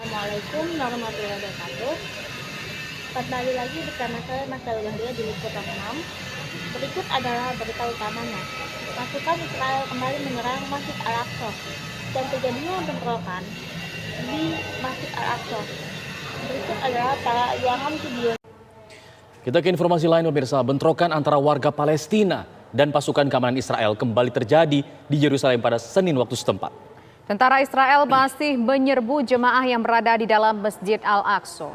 Assalamualaikum warahmatullahi wabarakatuh. Kembali lagi bersama saya Mas Dalgahria di Liputan 6. Berikut adalah berita utamanya. Pasukan Israel kembali menyerang Masjid Al-Aqsa dan terjadinya bentrokan di Masjid Al-Aqsa. Berikut adalah tayangan video. Kita ke informasi lain pemirsa, bentrokan antara warga Palestina dan pasukan keamanan Israel kembali terjadi di Yerusalem pada Senin waktu setempat. Tentara Israel masih menyerbu jemaah yang berada di dalam Masjid Al-Aqsa.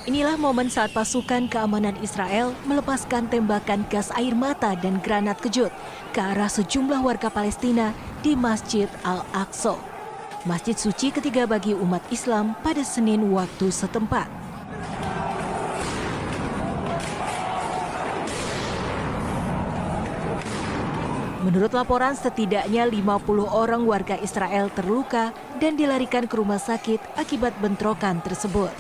Inilah momen saat pasukan keamanan Israel melepaskan tembakan gas air mata dan granat kejut ke arah sejumlah warga Palestina di Masjid Al-Aqsa, masjid suci ketiga bagi umat Islam pada Senin waktu setempat. Menurut laporan, setidaknya 50 orang warga Israel terluka dan dilarikan ke rumah sakit akibat bentrokan tersebut.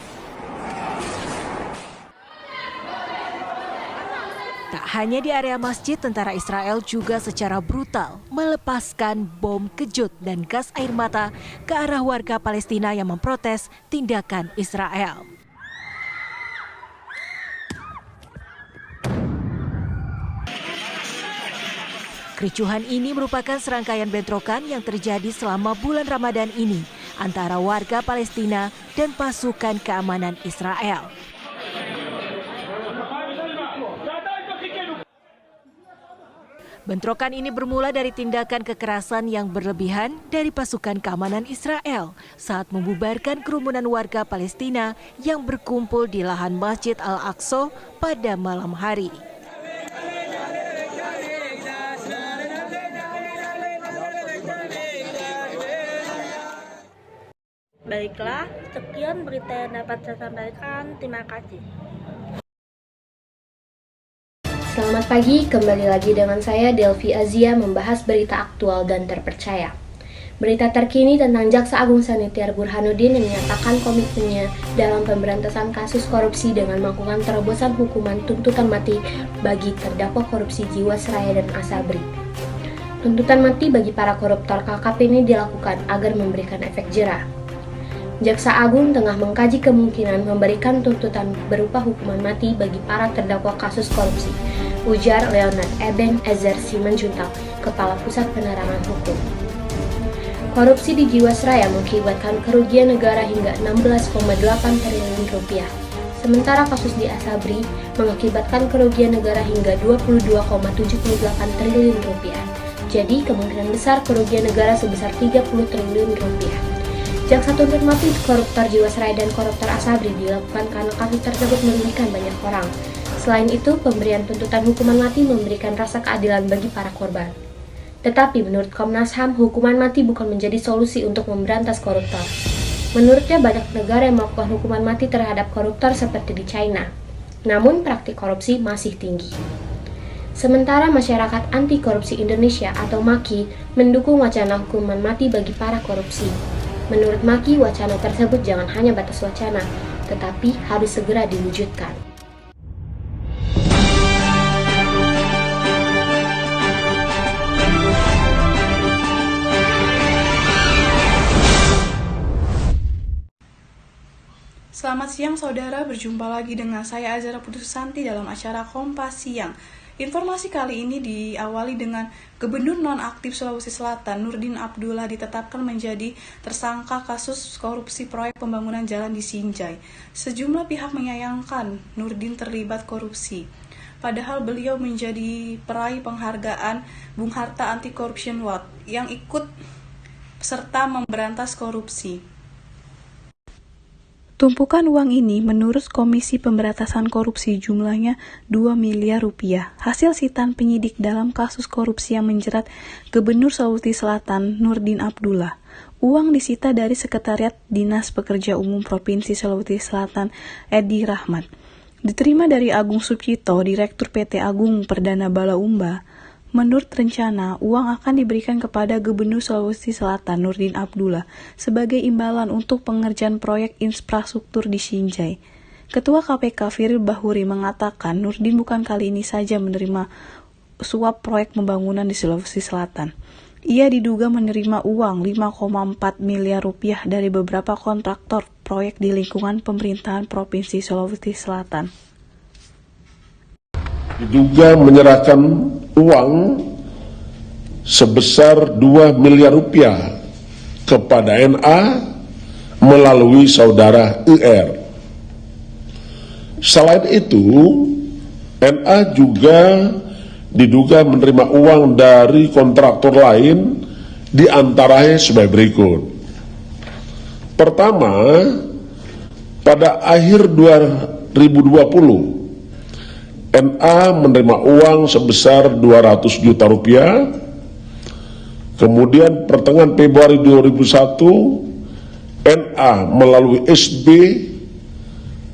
Tak hanya di area masjid, tentara Israel juga secara brutal melepaskan bom kejut dan gas air mata ke arah warga Palestina yang memprotes tindakan Israel. Kericuhan ini merupakan serangkaian bentrokan yang terjadi selama bulan Ramadan ini antara warga Palestina dan pasukan keamanan Israel. Bentrokan ini bermula dari tindakan kekerasan yang berlebihan dari pasukan keamanan Israel saat membubarkan kerumunan warga Palestina yang berkumpul di lahan Masjid Al-Aqsa pada malam hari. Baiklah, sekian berita yang dapat saya sampaikan. Terima kasih. Selamat pagi, kembali lagi dengan saya Delvi Azia membahas berita aktual dan terpercaya. Berita terkini tentang Jaksa Agung Sanitiar Burhanuddin yang menyatakan komitmennya dalam pemberantasan kasus korupsi dengan melakukan terobosan hukuman tuntutan mati bagi terdakwa korupsi Jiwasraya dan Asabri. Tuntutan mati bagi para koruptor KKP ini dilakukan agar memberikan efek jera. Jaksa Agung tengah mengkaji kemungkinan memberikan tuntutan berupa hukuman mati bagi para terdakwa kasus korupsi, ujar Leonard Eben Ezer Simanjuntak, Kepala Pusat Penerangan Hukum. Korupsi di Jiwasraya mengakibatkan kerugian negara hingga 16,8 triliun rupiah, sementara kasus di Asabri mengakibatkan kerugian negara hingga 22,78 triliun rupiah. Jadi kemungkinan besar kerugian negara sebesar 30 triliun rupiah. Jaksa tuntut mati koruptor Jiwasraya dan koruptor Asabri dilakukan karena kasus tersebut merugikan banyak orang. Selain itu, pemberian tuntutan hukuman mati memberikan rasa keadilan bagi para korban. Tetapi menurut Komnas HAM, hukuman mati bukan menjadi solusi untuk memberantas koruptor. Menurutnya, banyak negara yang melakukan hukuman mati terhadap koruptor seperti di China. Namun, praktik korupsi masih tinggi. Sementara Masyarakat Anti Korupsi Indonesia atau MAKI mendukung wacana hukuman mati bagi para korupsi. Menurut MAKI, wacana tersebut jangan hanya batas wacana, tetapi harus segera diwujudkan. Selamat siang saudara, berjumpa lagi dengan saya Azara Putusanti dalam acara Kompas Siang. Informasi kali ini diawali dengan Gubernur nonaktif Sulawesi Selatan Nurdin Abdullah ditetapkan menjadi tersangka kasus korupsi proyek pembangunan jalan di Sinjai. Sejumlah pihak menyayangkan Nurdin terlibat korupsi, padahal beliau menjadi peraih penghargaan Bung Hatta Anti Corruption Award yang ikut serta memberantas korupsi. Tumpukan uang ini menurut Komisi Pemberantasan Korupsi jumlahnya 2 miliar rupiah. Hasil sitaan penyidik dalam kasus korupsi yang menjerat Gubernur Sulawesi Selatan Nurdin Abdullah. Uang disita dari Sekretariat Dinas Pekerja Umum Provinsi Sulawesi Selatan Edi Rahmat. Diterima dari Agung Sucipto, Direktur PT Agung Perdana Balaumba. Menurut rencana, uang akan diberikan kepada Gubernur Sulawesi Selatan Nurdin Abdullah sebagai imbalan untuk pengerjaan proyek infrastruktur di Sinjai. Ketua KPK Firly Bahuri mengatakan Nurdin bukan kali ini saja menerima suap proyek pembangunan di Sulawesi Selatan. Ia diduga menerima uang 5,4 miliar rupiah dari beberapa kontraktor proyek di lingkungan pemerintahan Provinsi Sulawesi Selatan. Diduga menyerahkan uang sebesar 2 miliar rupiah kepada NA melalui saudara IR. Selain itu, NA juga diduga menerima uang dari kontraktor lain, di antaranya sebagai berikut. Pertama, pada akhir 2020, NA menerima uang sebesar 200 juta rupiah. Kemudian pertengahan Februari 2001, NA melalui SB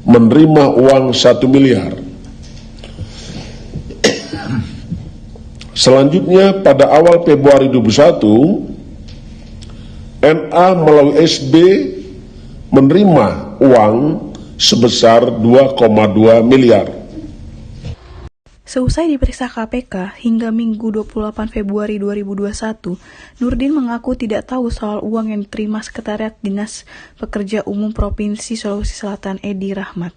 menerima uang 1 miliar. Selanjutnya pada awal Februari 2021, NA melalui SB menerima uang sebesar 2,2 miliar. Seusai diperiksa KPK hingga Minggu 28 Februari 2021, Nurdin mengaku tidak tahu soal uang yang diterima Sekretariat Dinas Pekerja Umum Provinsi Sulawesi Selatan Edi Rahmat.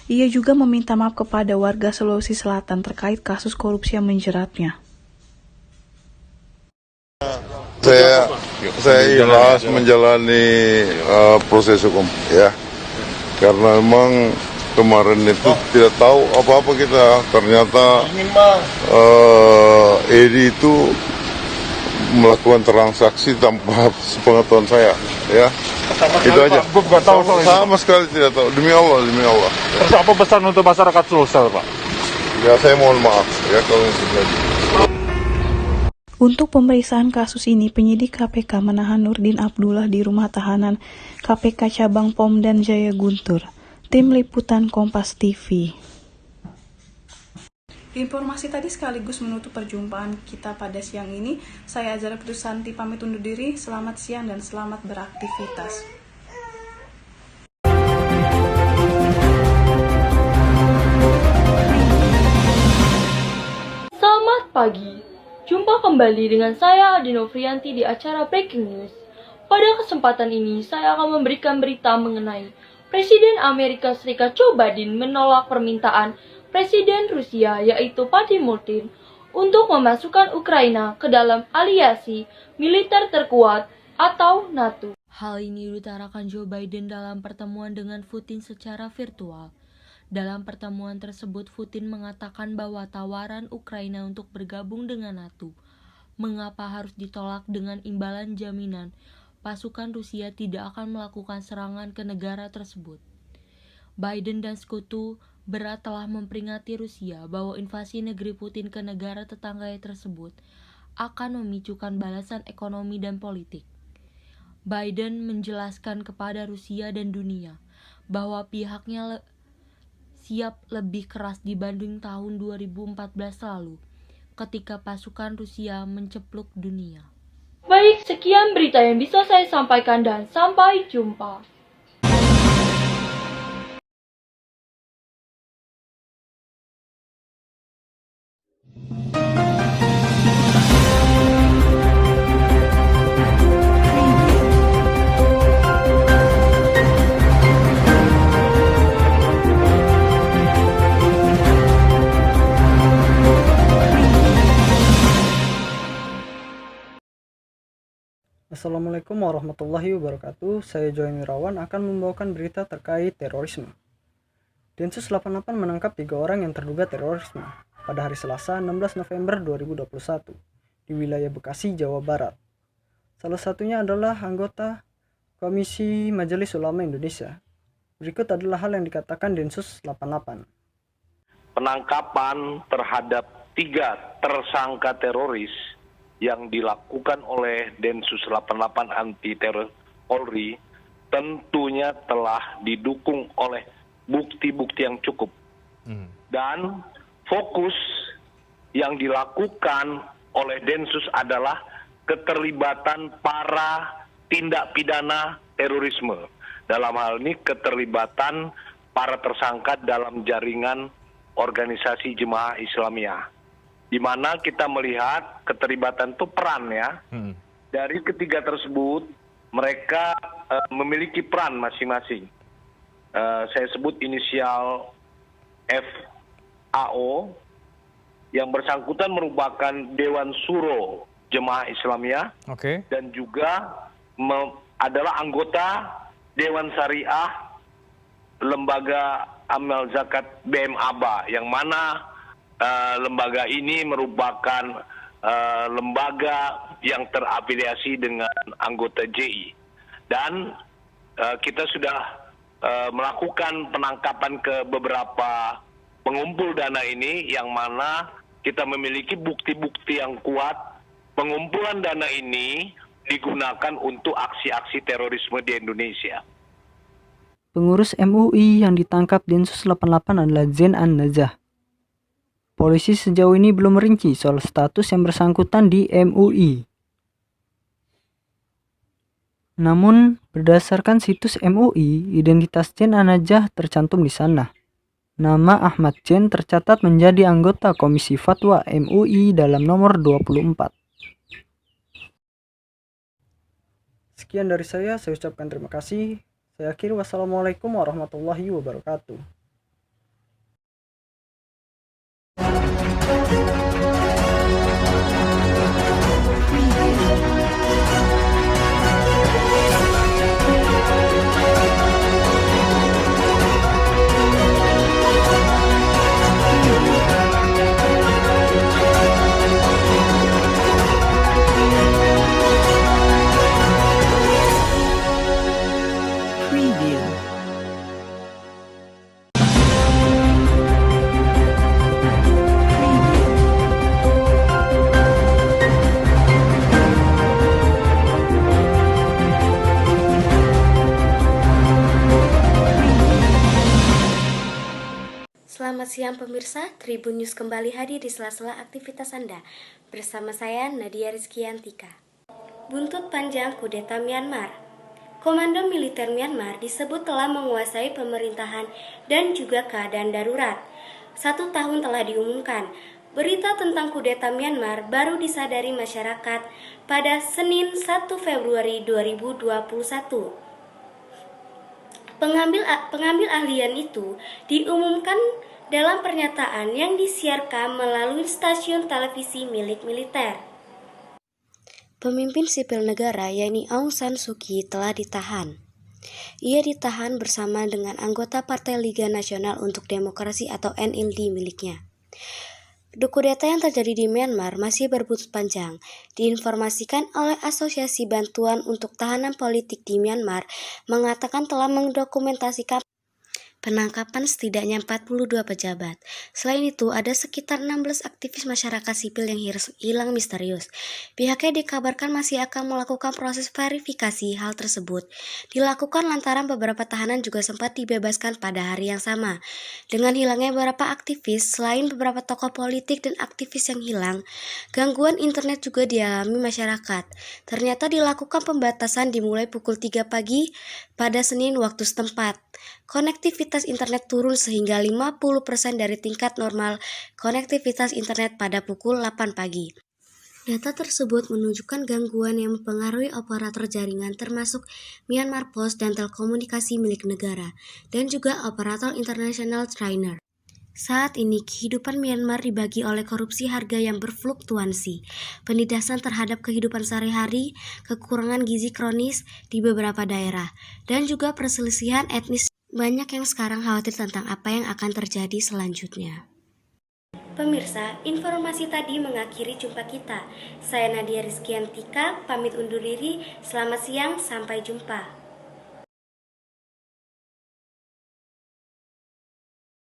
Ia juga meminta maaf kepada warga Sulawesi Selatan terkait kasus korupsi yang menjeratnya. Saya ikhlas menjalani proses hukum, ya, karena memang kemarin itu tidak tahu apa-apa kita. Ternyata Edi itu melakukan transaksi tanpa sepengetahuan saya, ya. Itu aja. Sama sekali tidak tahu. Demi Allah, demi Allah. Terus apa pesan untuk masyarakat Sulsel, Pak? Ya, saya mohon maaf ya kalau itu terjadi. Untuk pemeriksaan kasus ini, penyidik KPK menahan Nurdin Abdullah di rumah tahanan KPK Cabang Pomdan Jaya Guntur. Tim Liputan Kompas TV. Informasi tadi sekaligus menutup perjumpaan kita pada siang ini. Saya Azara Putusanti pamit undur diri. Selamat siang dan selamat beraktivitas. Selamat pagi. Jumpa kembali dengan saya Adi Novrianti di acara Breaking News. Pada kesempatan ini, saya akan memberikan berita mengenai Presiden Amerika Serikat Joe Biden menolak permintaan Presiden Rusia yaitu Vladimir Putin untuk memasukkan Ukraina ke dalam aliansi militer terkuat atau NATO. Hal ini diutarakan Joe Biden dalam pertemuan dengan Putin secara virtual. Dalam pertemuan tersebut, Putin mengatakan bahwa tawaran Ukraina untuk bergabung dengan NATO mengapa harus ditolak dengan imbalan jaminan pasukan Rusia tidak akan melakukan serangan ke negara tersebut. Biden dan sekutu berat telah memperingati Rusia bahwa invasi negeri Putin ke negara tetangganya tersebut akan memicukan balasan ekonomi dan politik. Biden menjelaskan kepada Rusia dan dunia bahwa pihaknya siap lebih keras dibanding tahun 2014 lalu ketika pasukan Rusia mencepluk dunia. Baik, sekian berita yang bisa saya sampaikan dan sampai jumpa. Assalamualaikum warahmatullahi wabarakatuh. Saya Joen Wirawan akan membawakan berita terkait terorisme. Densus 88 menangkap 3 orang yang terduga terorisme pada hari Selasa 16 November 2021 di wilayah Bekasi, Jawa Barat. Salah satunya adalah anggota Komisi Majelis Ulama Indonesia. Berikut adalah hal yang dikatakan Densus 88. Penangkapan terhadap 3 tersangka teroris yang dilakukan oleh Densus 88 Anti Teror Polri tentunya telah didukung oleh bukti-bukti yang cukup. Dan fokus yang dilakukan oleh Densus adalah keterlibatan para tindak pidana terorisme. Dalam hal ini keterlibatan para tersangka dalam jaringan organisasi jemaah Islamiyah. Di mana kita melihat keterlibatan itu peran ya. Dari ketiga tersebut, mereka memiliki peran masing-masing. Saya sebut inisial FAO, yang bersangkutan merupakan Dewan Suro Jemaah Islamiyah, dan juga adalah anggota Dewan Syariah Lembaga Amal Zakat BMABA, yang mana lembaga ini merupakan lembaga yang terafiliasi dengan anggota JI. Dan kita sudah melakukan penangkapan ke beberapa pengumpul dana ini, yang mana kita memiliki bukti-bukti yang kuat pengumpulan dana ini digunakan untuk aksi-aksi terorisme di Indonesia. Pengurus MUI yang ditangkap Densus 88 adalah Zain An-Najah. Polisi sejauh ini belum merinci soal status yang bersangkutan di MUI. Namun, berdasarkan situs MUI, identitas Zain An-Najah tercantum di sana. Nama Ahmad Zain tercatat menjadi anggota Komisi Fatwa MUI dalam nomor 24. Sekian dari saya ucapkan terima kasih. Saya akhiri, wassalamualaikum warahmatullahi wabarakatuh. Selamat siang pemirsa, Tribun News kembali hadir di sela-sela aktivitas Anda. Bersama saya Nadia Rizkyantika. Buntut panjang kudeta Myanmar. Komando militer Myanmar disebut telah menguasai pemerintahan dan juga keadaan darurat. 1 tahun telah diumumkan. Berita tentang kudeta Myanmar baru disadari masyarakat pada Senin 1 Februari 2021. Pengambil ahlian itu diumumkan dalam pernyataan yang disiarkan melalui stasiun televisi milik militer. Pemimpin sipil negara yakni Aung San Suu Kyi telah ditahan. Ia ditahan bersama dengan anggota Partai Liga Nasional untuk Demokrasi atau NLD miliknya. Kudeta yang terjadi di Myanmar masih berbuntut panjang. Diinformasikan oleh Asosiasi Bantuan untuk Tahanan Politik di Myanmar mengatakan telah mendokumentasikan penangkapan setidaknya 42 pejabat. Selain itu, ada sekitar 16 aktivis masyarakat sipil yang hilang misterius. Pihaknya dikabarkan masih akan melakukan proses verifikasi. Hal tersebut dilakukan lantaran beberapa tahanan juga sempat dibebaskan pada hari yang sama. Dengan hilangnya beberapa aktivis, selain beberapa tokoh politik dan aktivis yang hilang, gangguan internet juga dialami masyarakat. Ternyata dilakukan pembatasan dimulai pukul 3 pagi pada Senin waktu setempat. Konektivitas internet turun sehingga 50% dari tingkat normal konektivitas internet pada pukul 8 pagi. Data tersebut menunjukkan gangguan yang mempengaruhi operator jaringan termasuk Myanmar Post dan telekomunikasi milik negara, dan juga operator internasional trainer. Saat ini, kehidupan Myanmar dibagi oleh korupsi harga yang berfluktuasi, penindasan terhadap kehidupan sehari-hari, kekurangan gizi kronis di beberapa daerah, dan juga perselisihan etnis. Banyak yang sekarang khawatir tentang apa yang akan terjadi selanjutnya. Pemirsa, informasi tadi mengakhiri jumpa kita. Saya Nadia Rizkyantika, pamit undur diri. Selamat siang, sampai jumpa.